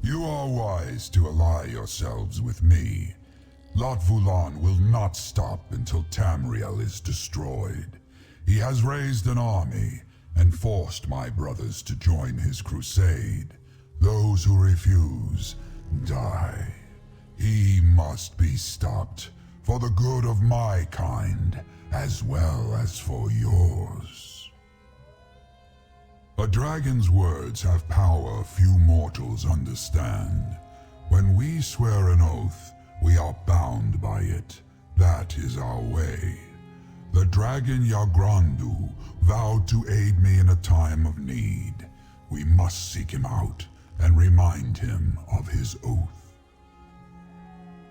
You are wise to ally yourselves with me. Lot Vulan will not stop until Tamriel is destroyed. He has raised an army and forced my brothers to join his crusade. Those who refuse, die. He must be stopped, for the good of my kind, as well as for yours. A dragon's words have power few mortals understand. When we swear an oath, we are bound by it. That is our way. The dragon Yagrandu vowed to aid me in a time of need. We must seek him out and remind him of his oath.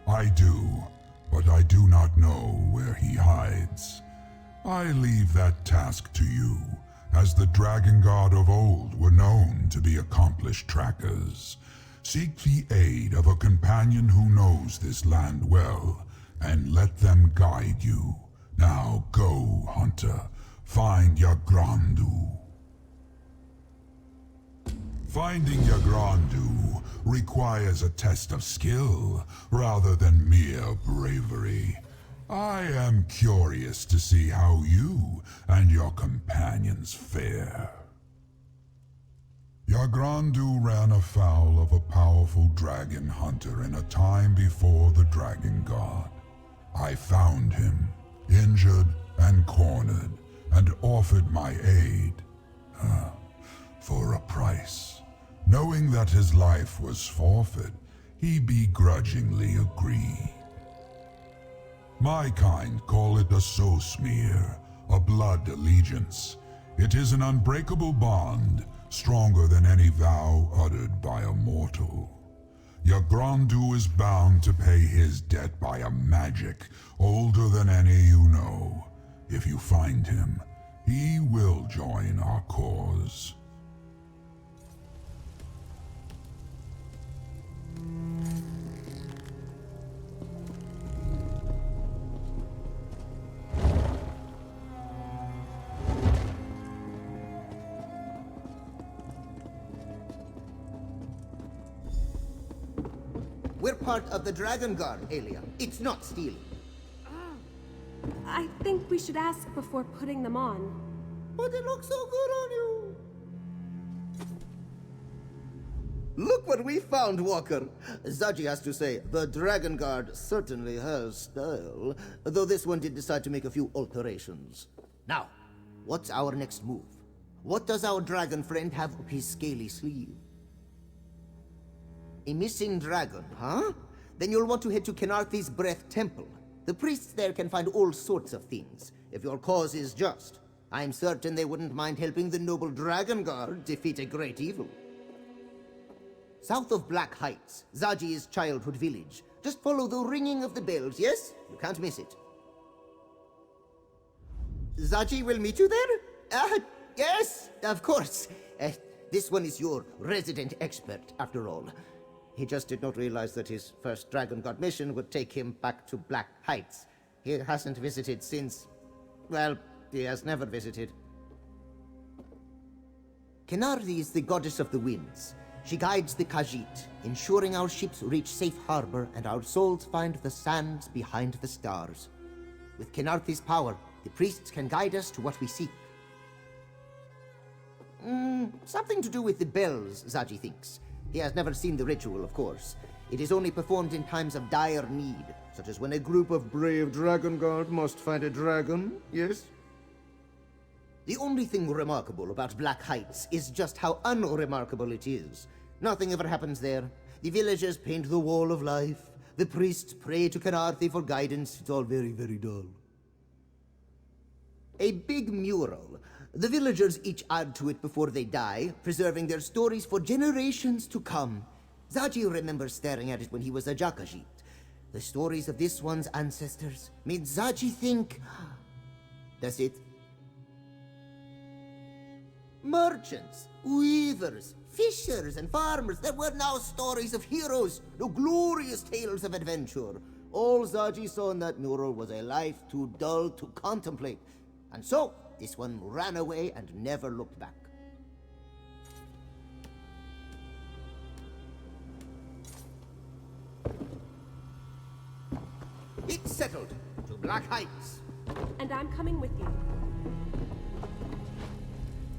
I do, but I do not know where he hides. I leave that task to you, as the dragon god of old were known to be accomplished trackers. Seek the aid of a companion who knows this land well, and let them guide you. Now go, hunter. Find Yagrandu. Finding Yagrandu requires a test of skill rather than mere bravery. I am curious to see how you and your companions fare. Yagrandu ran afoul of a powerful dragon hunter in a time before the dragon god. I found him, injured and cornered, and offered my aid. For a price. Knowing that his life was forfeit, he begrudgingly agreed. My kind call it a soul smear, a blood allegiance. It is an unbreakable bond, stronger than any vow uttered by a mortal. Yagrandu is bound to pay his debt by a magic older than any you know. If you find him, he will join our cause. We're part of the Dragon Guard, Aelia. It's not stealing. I think we should ask before putting them on. But they look so good on you. Look what we found, Walker. Zaji has to say, the Dragon Guard certainly has style, though this one did decide to make a few alterations. Now, what's our next move? What does our dragon friend have up his scaly sleeve? A missing dragon, huh? Then you'll want to head to Kenarthi's Breath Temple. The priests there can find all sorts of things, if your cause is just. I'm certain they wouldn't mind helping the noble Dragon Guard defeat a great evil. South of Black Heights, Zaji's childhood village. Just follow the ringing of the bells, yes? You can't miss it. Zaji will meet you there? Yes, of course. This one is your resident expert, after all. He just did not realize that his first Dragon God mission would take him back to Black Heights. He hasn't visited since... well, he has never visited. Kenarthi is the goddess of the winds. She guides the Khajiit, ensuring our ships reach safe harbor and our souls find the sands behind the stars. With Kenarthi's power, the priests can guide us to what we seek. Something to do with the bells, Zaji thinks. He has never seen the ritual, of course. It is only performed in times of dire need, such as when a group of brave Dragon Guard must find a dragon, yes? The only thing remarkable about Black Heights is just how unremarkable it is. Nothing ever happens there. The villagers paint the wall of life. The priests pray to Kenarthi for guidance. It's all very, very dull. A big mural. The villagers each add to it before they die, preserving their stories for generations to come. Zaji remembers staring at it when he was a Jakajit. The stories of this one's ancestors made Zaji think... That's it. Merchants, weavers, fishers, and farmers, there were now stories of heroes, no glorious tales of adventure. All Zaji saw in that mural was a life too dull to contemplate. And so, this one ran away and never looked back. It's settled. To Black Heights. And I'm coming with you.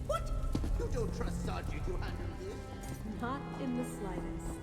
What? You don't trust Sarge to handle this? Not in the slightest.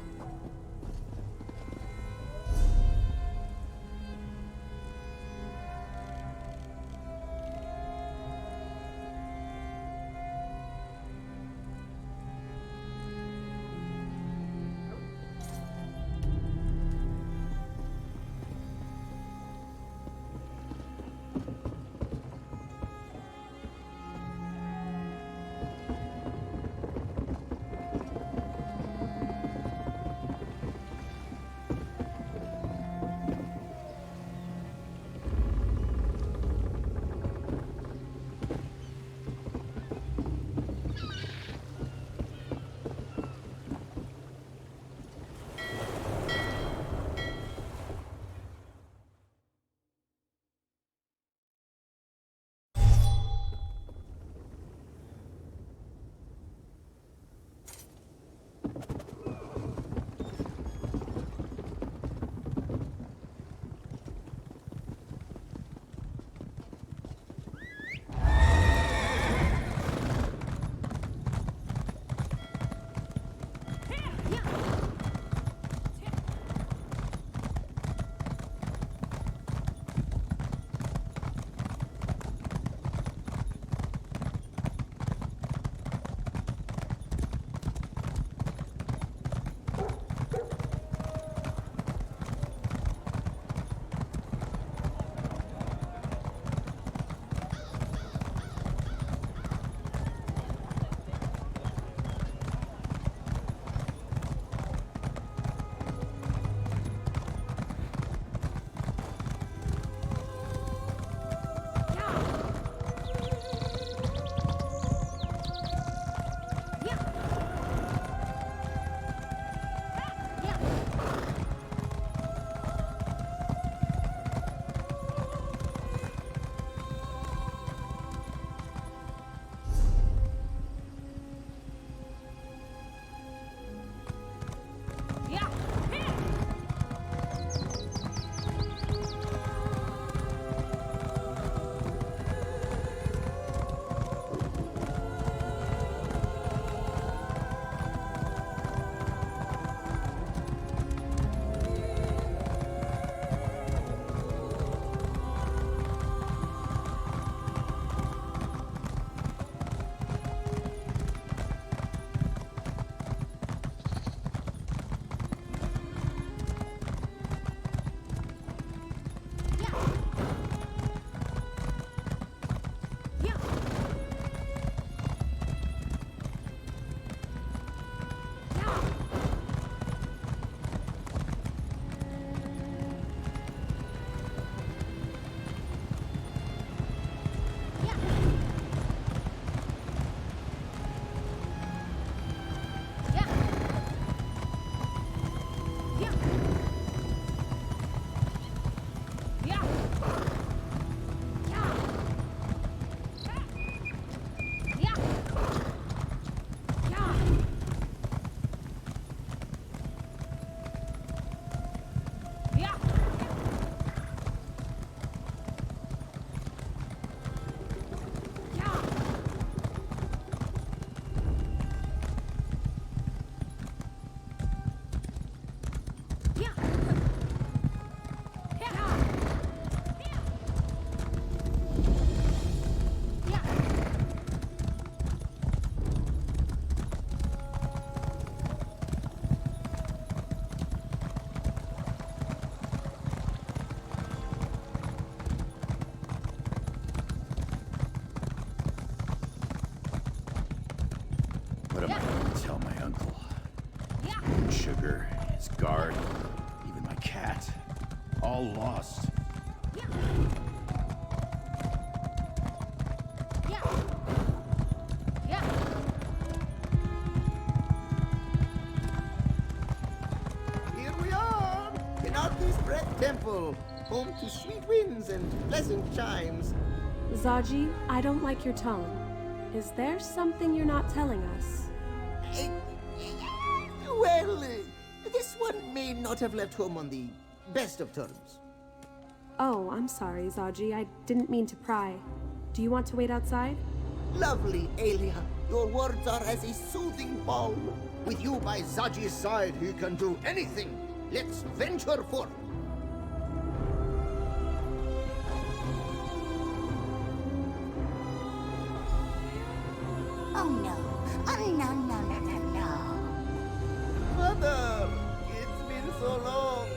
Sugar, his guard, even my cat. All lost. Here we are! In Arthur's Breath Temple, home to sweet winds and pleasant chimes. Zaji, I don't like your tone. Is there something you're not telling us? Well, this one may not have left home on the best of terms. Oh, I'm sorry, Zaji. I didn't mean to pry. Do you want to wait outside? Lovely, Aelia. Your words are as a soothing balm. With you by Zaji's side, he can do anything. Let's venture forth. Oh no. Oh no, no, no, no, no. Mother, it's been so long.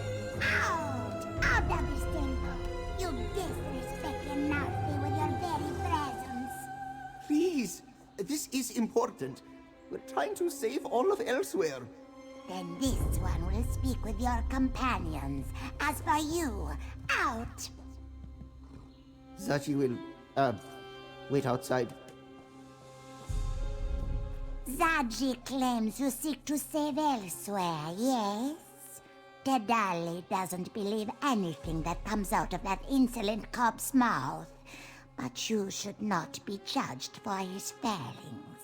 Out! Out of this temple! You disrespect Yanarthi with your very presence. Please, this is important. We're trying to save all of Elsweyr. Then this one will speak with your companions. As for you, out! Zaji will, wait outside. Zaji claims you seek to save Elsweyr, yes? Dedali doesn't believe anything that comes out of that insolent cop's mouth. But you should not be judged for his failings.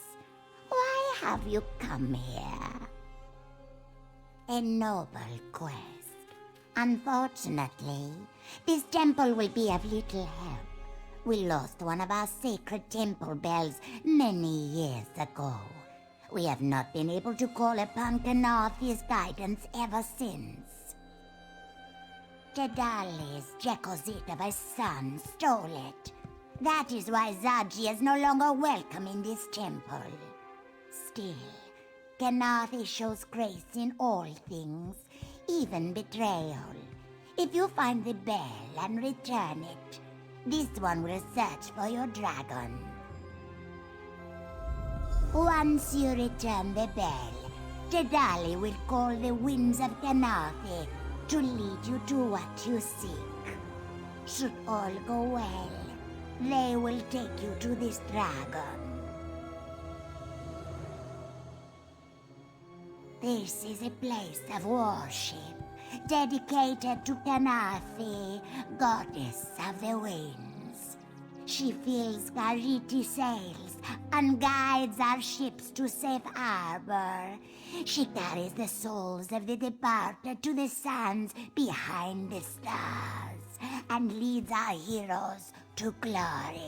Why have you come here? A noble quest. Unfortunately, this temple will be of little help. We lost one of our sacred temple bells many years ago. We have not been able to call upon Kanathi's guidance ever since. Dedali's Jekozit of a son stole it. That is why Zaji is no longer welcome in this temple. Still, Kanathi shows grace in all things, even betrayal. If you find the bell and return it, this one will search for your dragon. Once you return the bell, Dedali will call the winds of Kanathi to lead you to what you seek. Should all go well, they will take you to this dragon. This is a place of worship, dedicated to Kanathi, goddess of the winds. She fills Gariti sails and guides our ships to safe harbor. She carries the souls of the departed to the sands behind the stars and leads our heroes to glory.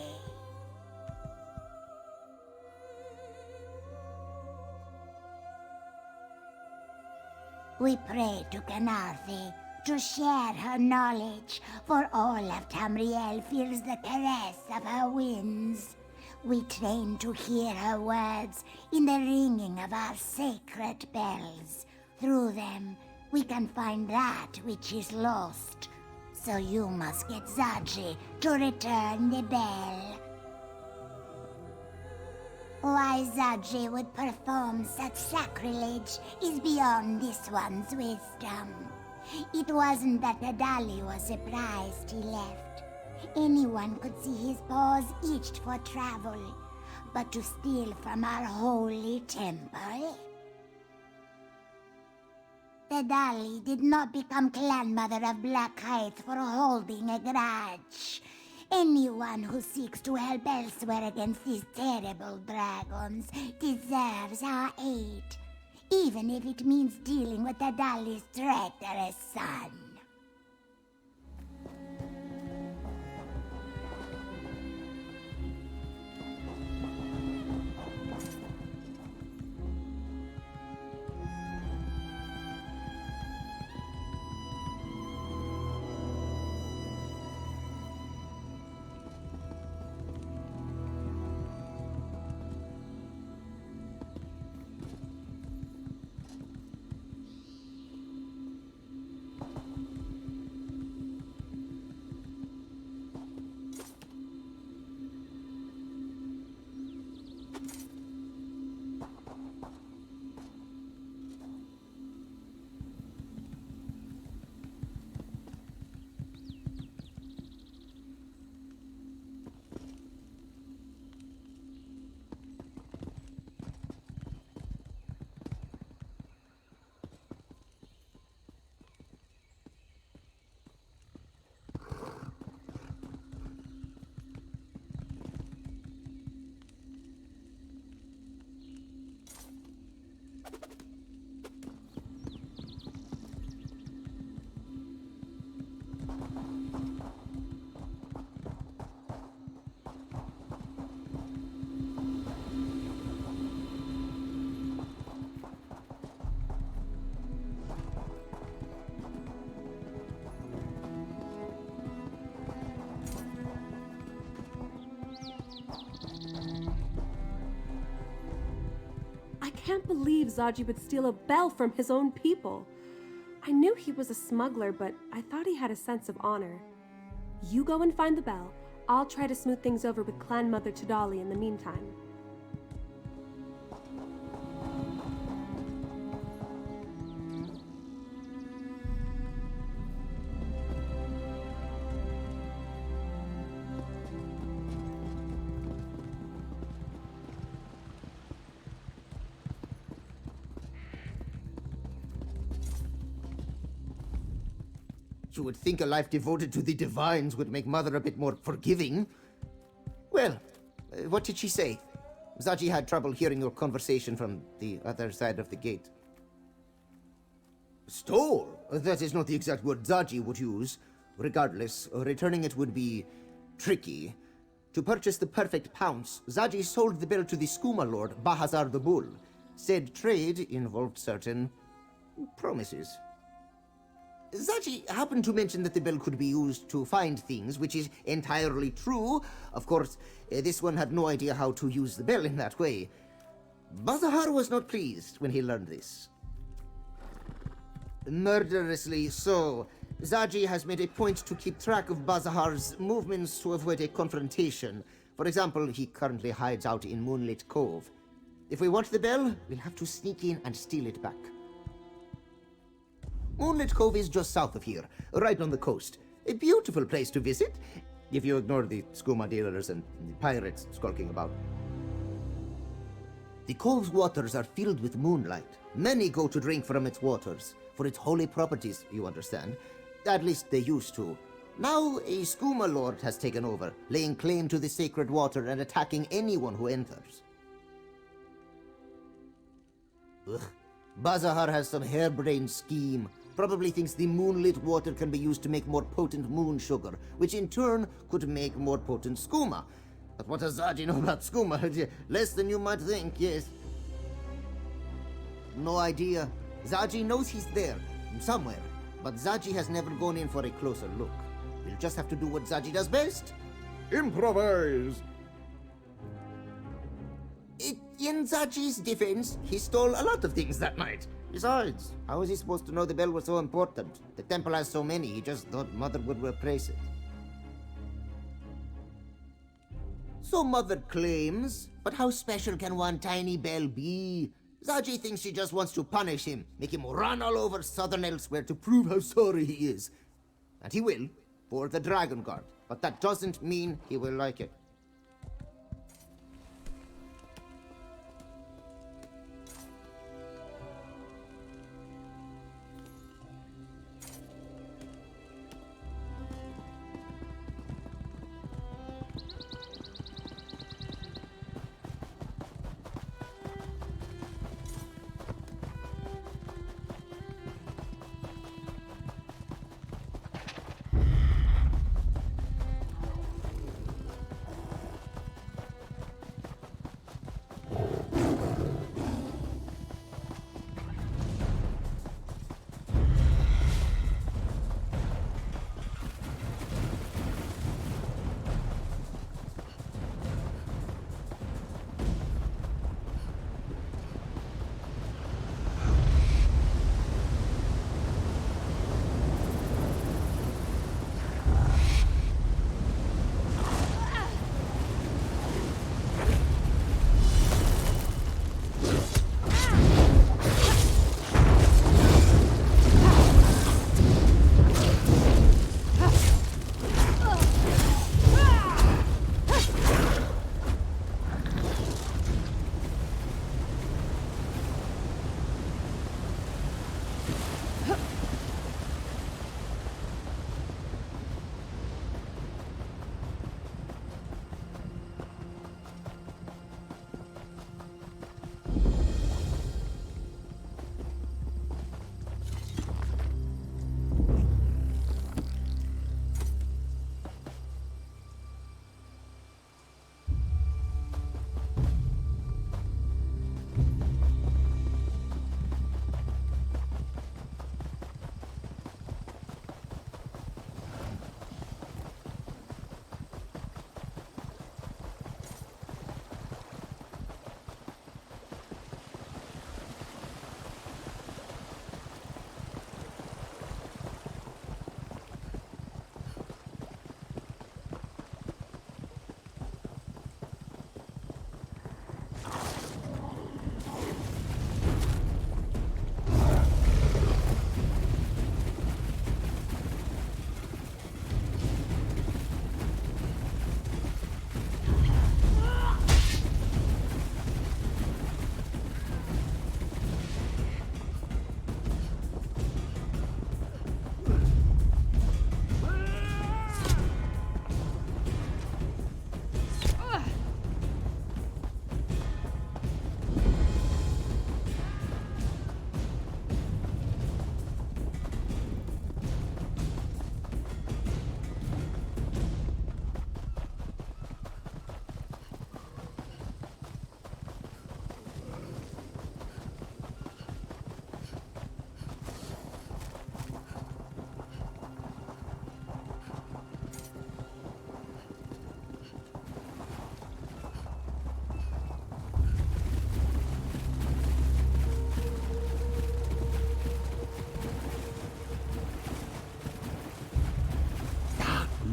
We pray to Kanathi to share her knowledge, for all of Tamriel fears the caress of her winds. We train to hear her words in the ringing of our sacred bells. Through them, we can find that which is lost. So you must get Zaji to return the bell. Why Zaji would perform such sacrilege is beyond this one's wisdom. It wasn't that Dedali was surprised he left. Anyone could see his paws itched for travel, but to steal from our holy temple? Dedali did not become clan mother of Black Heights for holding a grudge. Anyone who seeks to help Elsweyr against these terrible dragons deserves our aid, even if it means dealing with Dedali's traitorous son. can't believe Zaji would steal a bell from his own people. I knew he was a smuggler, but I thought he had a sense of honor. You go and find the bell. I'll try to smooth things over with Clan Mother Tidali in the meantime. You would think a life devoted to the divines would make Mother a bit more forgiving. Well, what did she say? Zaji had trouble hearing your conversation from the other side of the gate. Stole? That is not the exact word Zaji would use. Regardless, returning it would be tricky. To purchase the perfect pounce, Zaji sold the bell to the Skooma Lord, Bahazar the Bull. Said trade involved certain promises. Zaji happened to mention that the bell could be used to find things, which is entirely true. Of course, this one had no idea how to use the bell in that way. Bazahar was not pleased when he learned this. Murderously so. Zaji has made a point to keep track of Bazahar's movements to avoid a confrontation. For example, he currently hides out in Moonlit Cove. If we want the bell, we'll have to sneak in and steal it back. Moonlit Cove is just south of here, right on the coast. A beautiful place to visit, if you ignore the skooma dealers and the pirates skulking about. The cove's waters are filled with moonlight. Many go to drink from its waters, for its holy properties, you understand. At least they used to. Now a skooma lord has taken over, laying claim to the sacred water and attacking anyone who enters. Ugh. Bazahar has some harebrained scheme. Probably thinks the moonlit water can be used to make more potent moon sugar, which in turn could make more potent skooma. But what does Zaji know about skooma? Less than you might think, yes. No idea. Zaji knows he's there, somewhere, but Zaji has never gone in for a closer look. We'll just have to do what Zaji does best. Improvise! In Zaji's defense, he stole a lot of things that night. Besides, how is he supposed to know the bell was so important? The temple has so many, he just thought Mother would replace it. So Mother claims, but how special can one tiny bell be? Zaji thinks she just wants to punish him, make him run all over southern Elsweyr to prove how sorry he is. And he will, for the Dragon Guard, but that doesn't mean he will like it.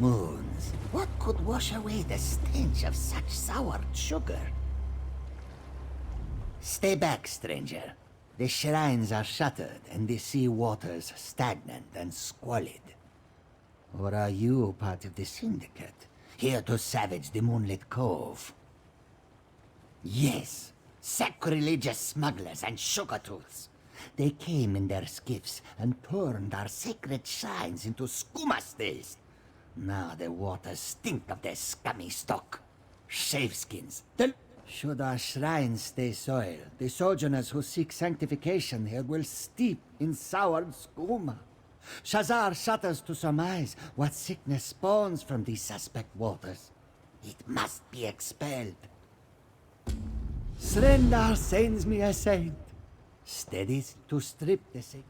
moons. What could wash away the stench of such soured sugar? Stay back, stranger. The shrines are shuttered and the sea waters stagnant and squalid. Or are you part of the syndicate, here to savage the Moonlit Cove? Yes, sacrilegious smugglers and sugar-tooths. They came in their skiffs and turned our sacred shrines into skooma stills. Now the waters stink of their scummy stock. Shaveskins. Should our shrines stay soiled, the sojourners who seek sanctification here will steep in soured skooma. Shazar shudders to surmise what sickness spawns from these suspect waters. It must be expelled. Srendar sends me a saint, steady to strip the sick.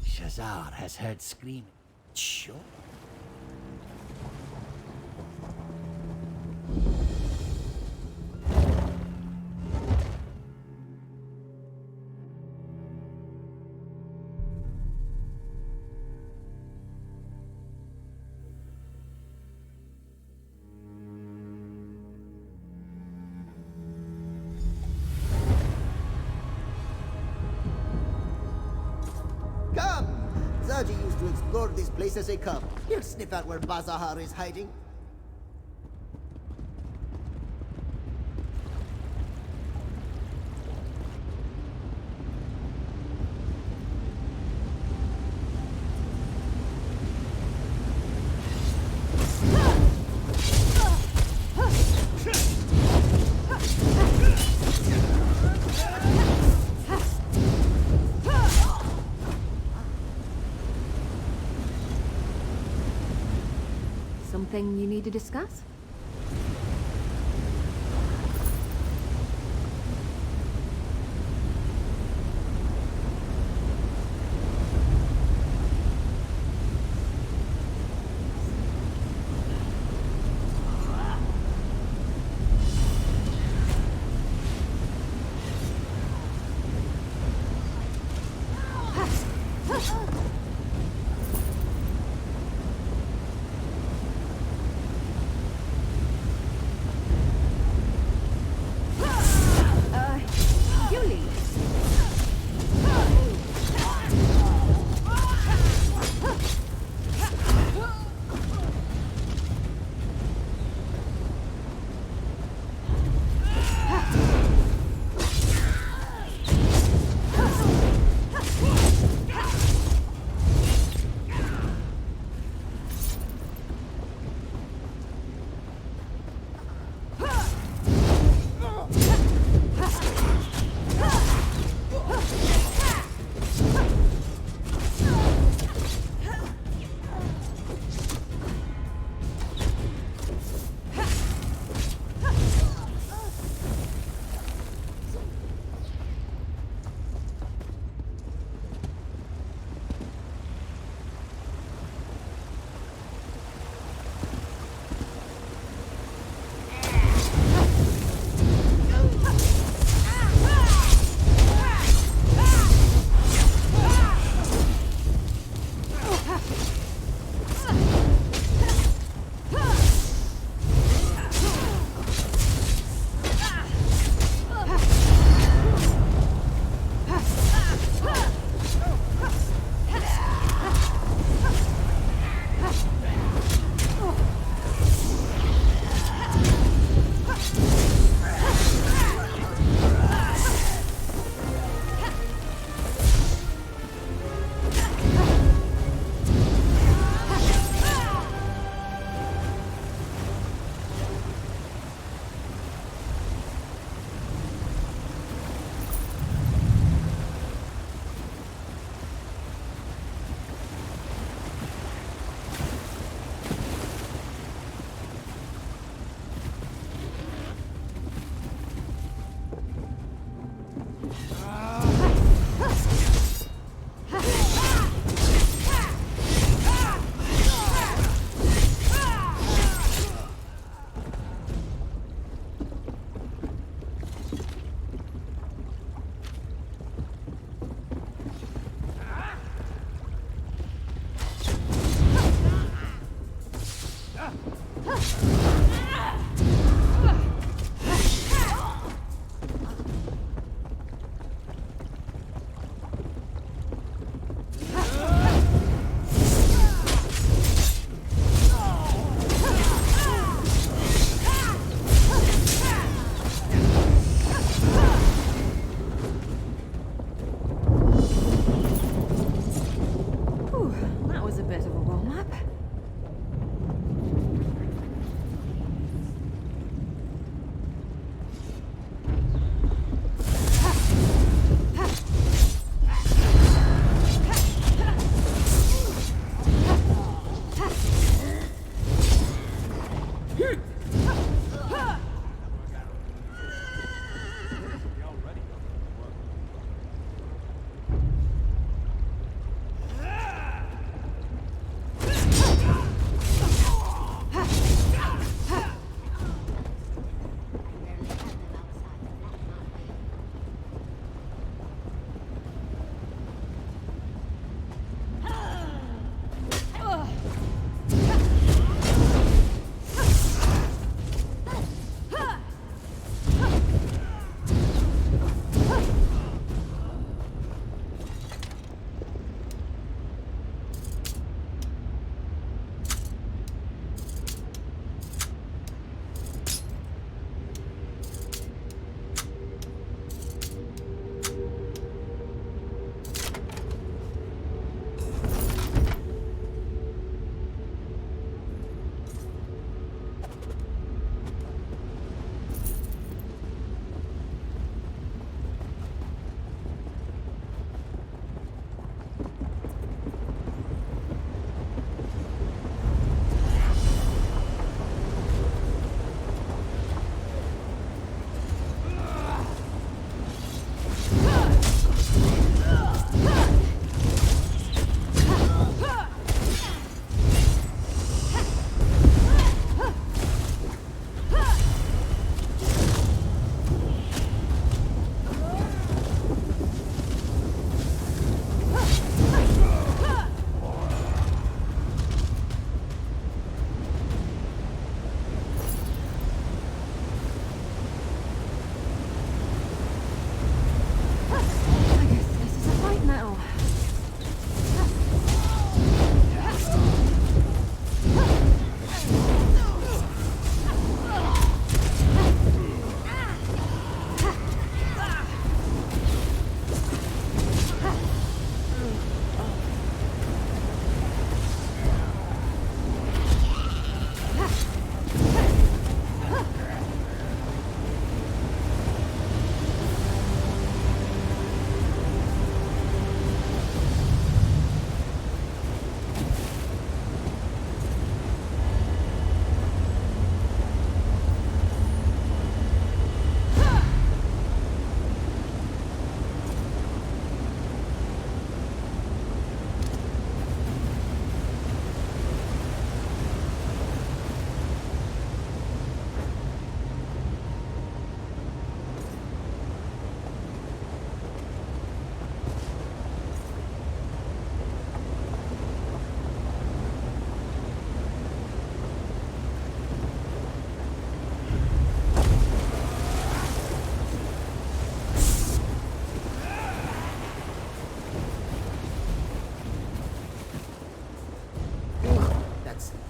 Shazar has heard screaming. Sure. Come! Zaji used to explore this place as a cub. He'll sniff out where Bazahar is hiding. Something you need to discuss?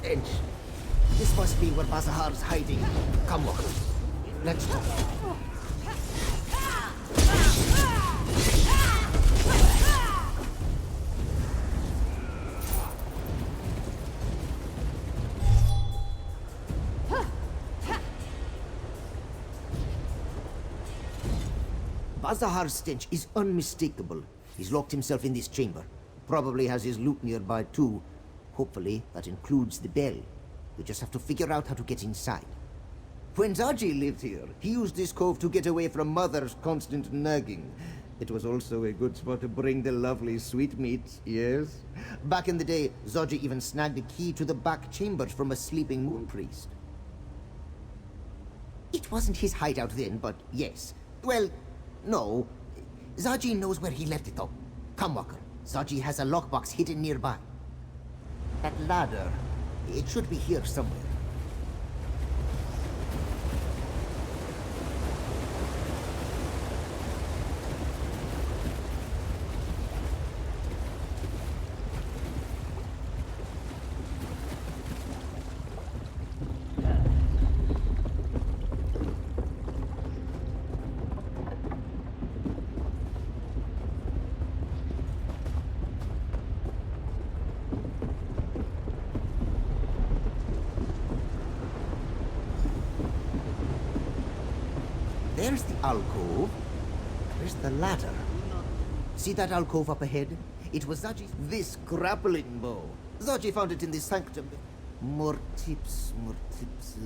stench. This must be where Bazahar's hiding. Come, Walker. Let's go. Bazahar's stench is unmistakable. He's locked himself in this chamber. Probably has his loot nearby too. Hopefully, that includes the bell. We just have to figure out how to get inside. When Zaji lived here, he used this cove to get away from Mother's constant nagging. It was also a good spot to bring the lovely sweetmeats, yes? Back in the day, Zaji even snagged a key to the back chambers from a sleeping moon priest. It wasn't his hideout then, but yes. Well, no. Zaji knows where he left it though. Come, Walker. Zaji has a lockbox hidden nearby. That ladder, it should be here somewhere. There's the alcove. Where's the ladder? See that alcove up ahead? It was Zaji's. This grappling bow. Zaji found it in the sanctum. More tips, more tips.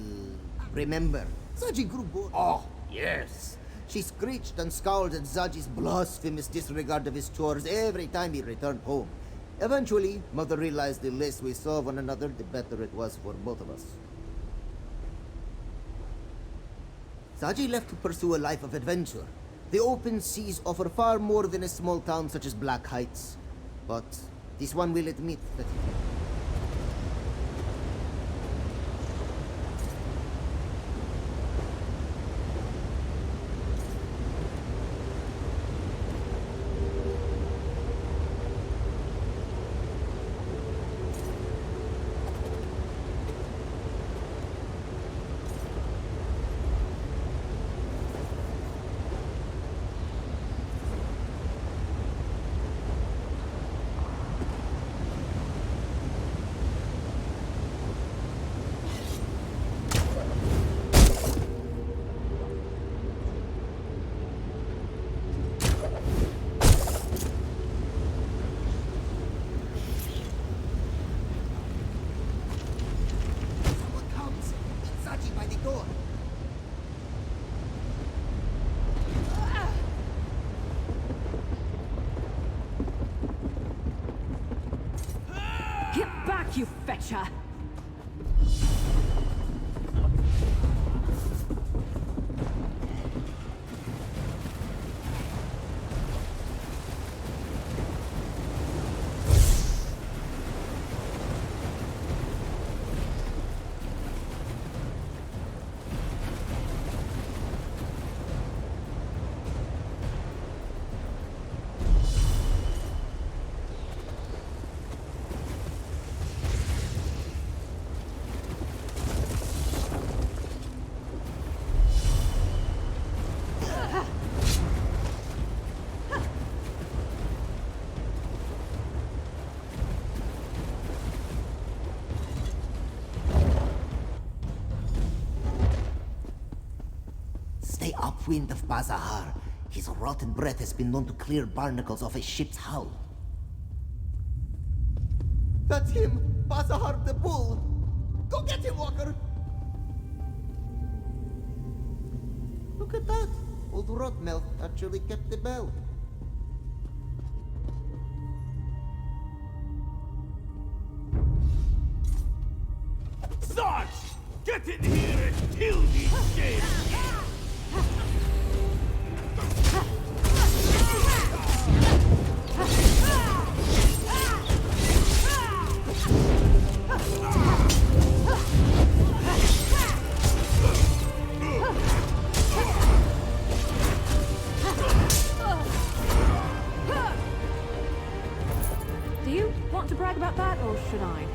Remember, Zaji grew bored. Oh, yes. She screeched and scowled at Zaji's blasphemous disregard of his chores every time he returned home. Eventually, Mother realized the less we saw one another, the better it was for both of us. Zaji left to pursue a life of adventure. The open seas offer far more than a small town such as Black Heights. But this one will admit that... Get back, you fetcher! Stay upwind of Bazahar. His rotten breath has been known to clear barnacles off a ship's hull. That's him! Bazahar the Bull! Go get him, Walker! Look at that! Old Rotmouth actually kept the bell. Sarge! Get in here and kill these shit! Do you want to brag about that, or should I?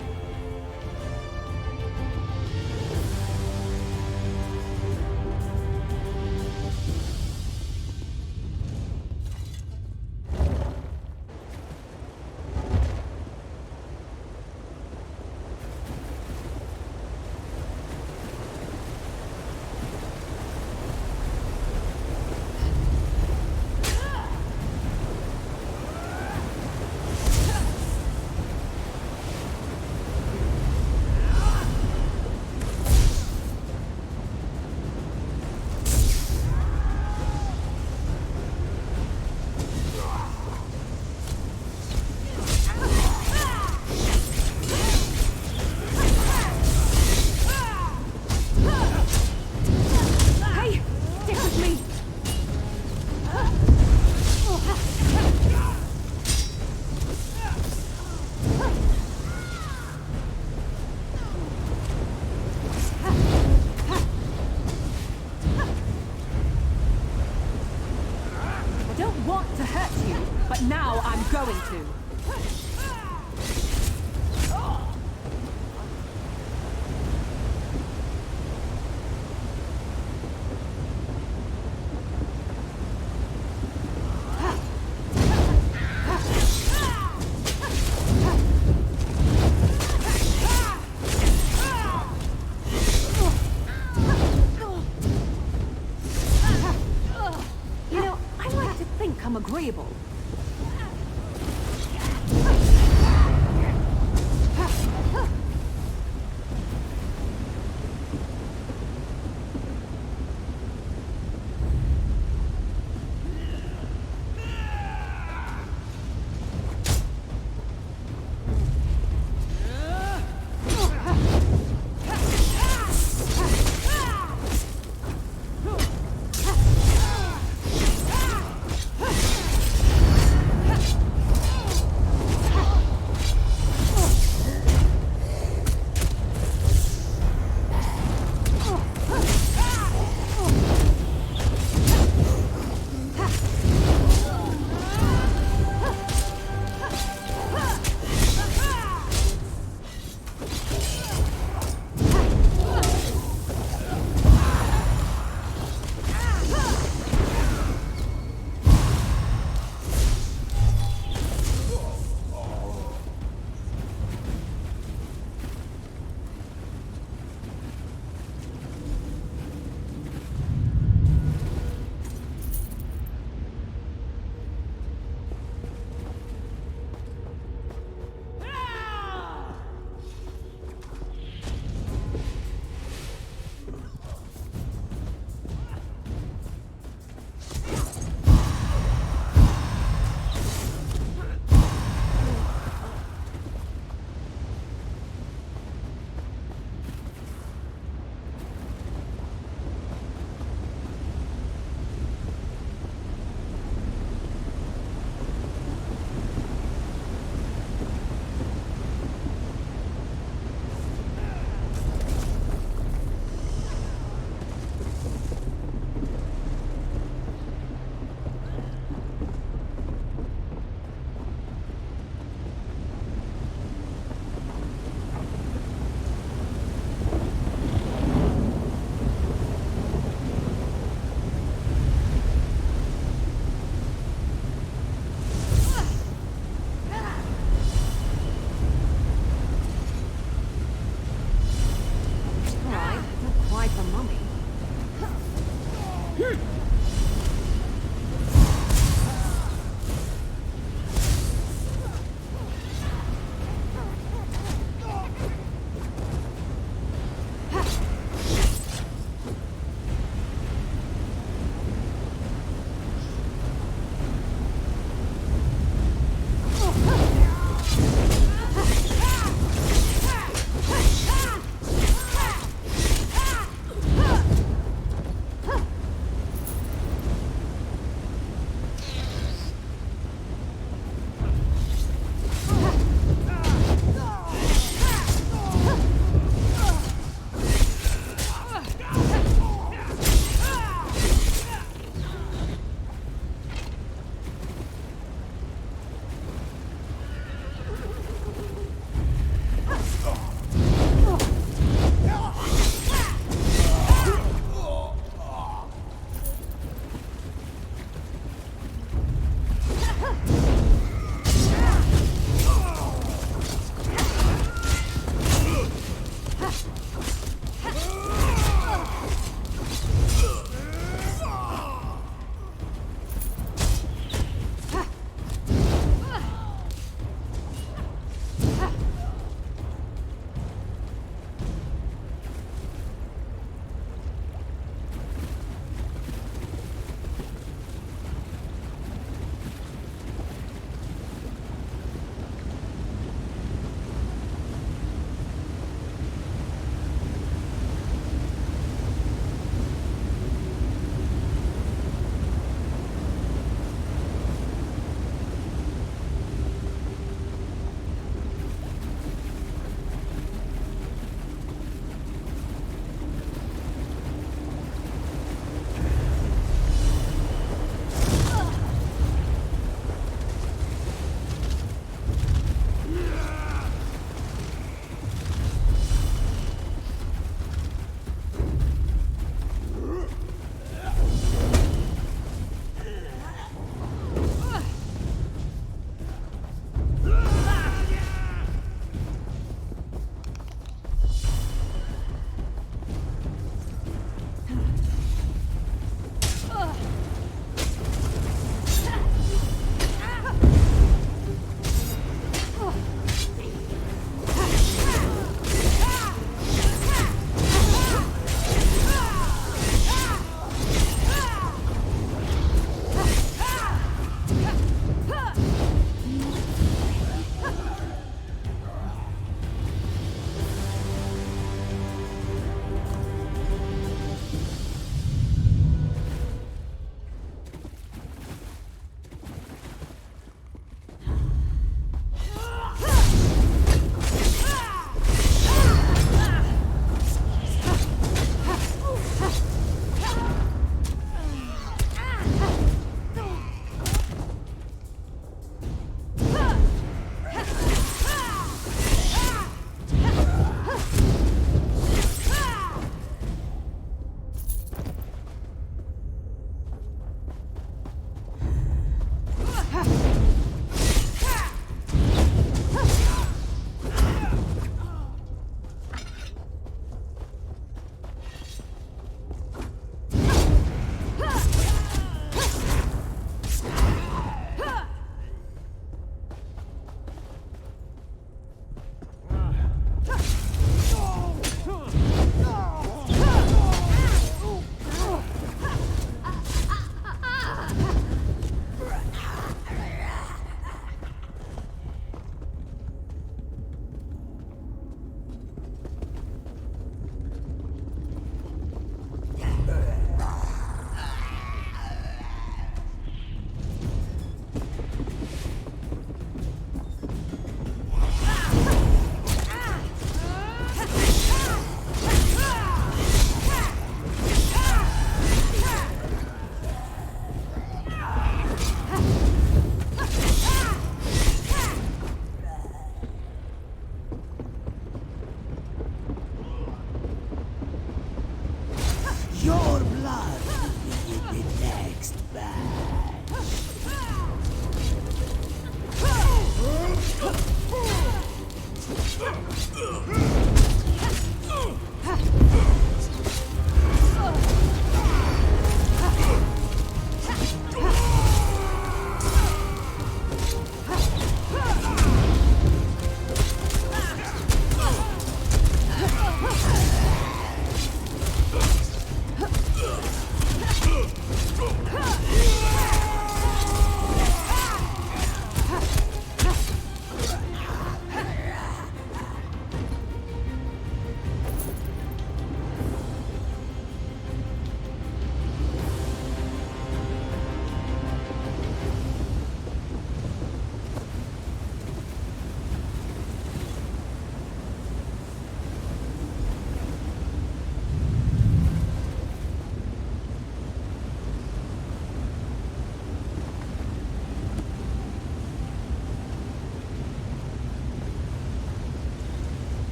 You know, I like to think I'm agreeable.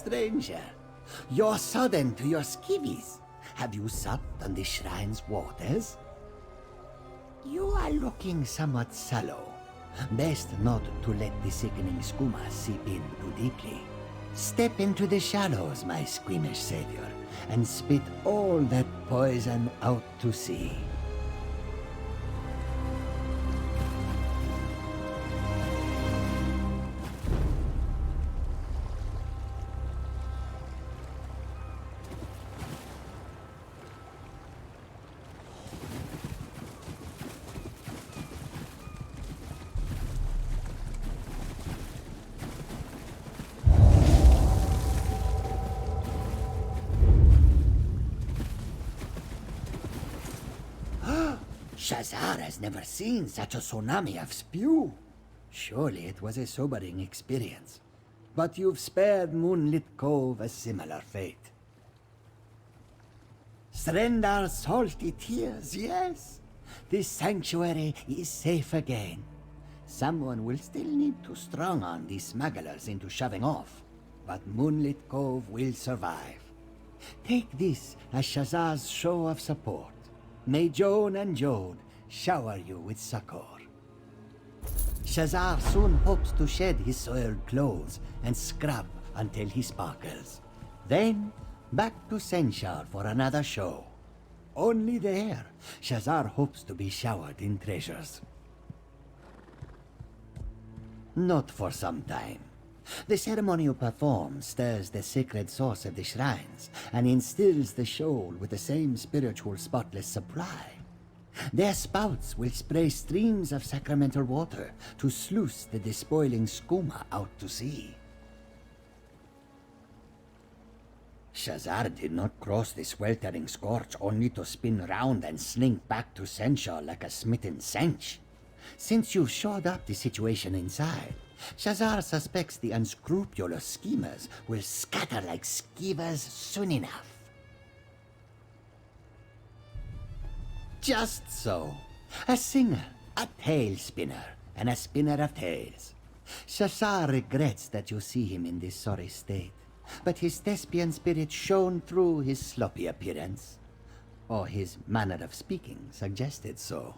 stranger. You're sudden to your skivvies. Have you supped on the shrine's waters? You are looking somewhat sallow. Best not to let the sickening skooma seep in too deeply. Step into the shallows, my squeamish savior, and spit all that poison out to sea. Shazar has never seen such a tsunami of spew. Surely it was a sobering experience. But you've spared Moonlit Cove a similar fate. Srendar's salty tears, yes. This sanctuary is safe again. Someone will still need to strong on these smugglers into shoving off, but Moonlit Cove will survive. Take this as Shazar's show of support. May Joan and Jode shower you with succor. Shazar soon hopes to shed his soiled clothes and scrub until he sparkles. Then, back to Senshar for another show. Only there, Shazar hopes to be showered in treasures. Not for some time. The ceremony you perform stirs the sacred source of the shrines and instills the shoal with the same spiritual spotless supply. Their spouts will spray streams of sacramental water to sluice the despoiling skooma out to sea. Shazar did not cross the sweltering scorch only to spin round and slink back to Senshar like a smitten sench. Since you've shored up the situation inside, Shazar suspects the unscrupulous schemers will scatter like skeevers soon enough. Just so. A singer, a tale spinner, and a spinner of tales. Shazar regrets that you see him in this sorry state, but his thespian spirit shone through his sloppy appearance. Or his manner of speaking suggested so.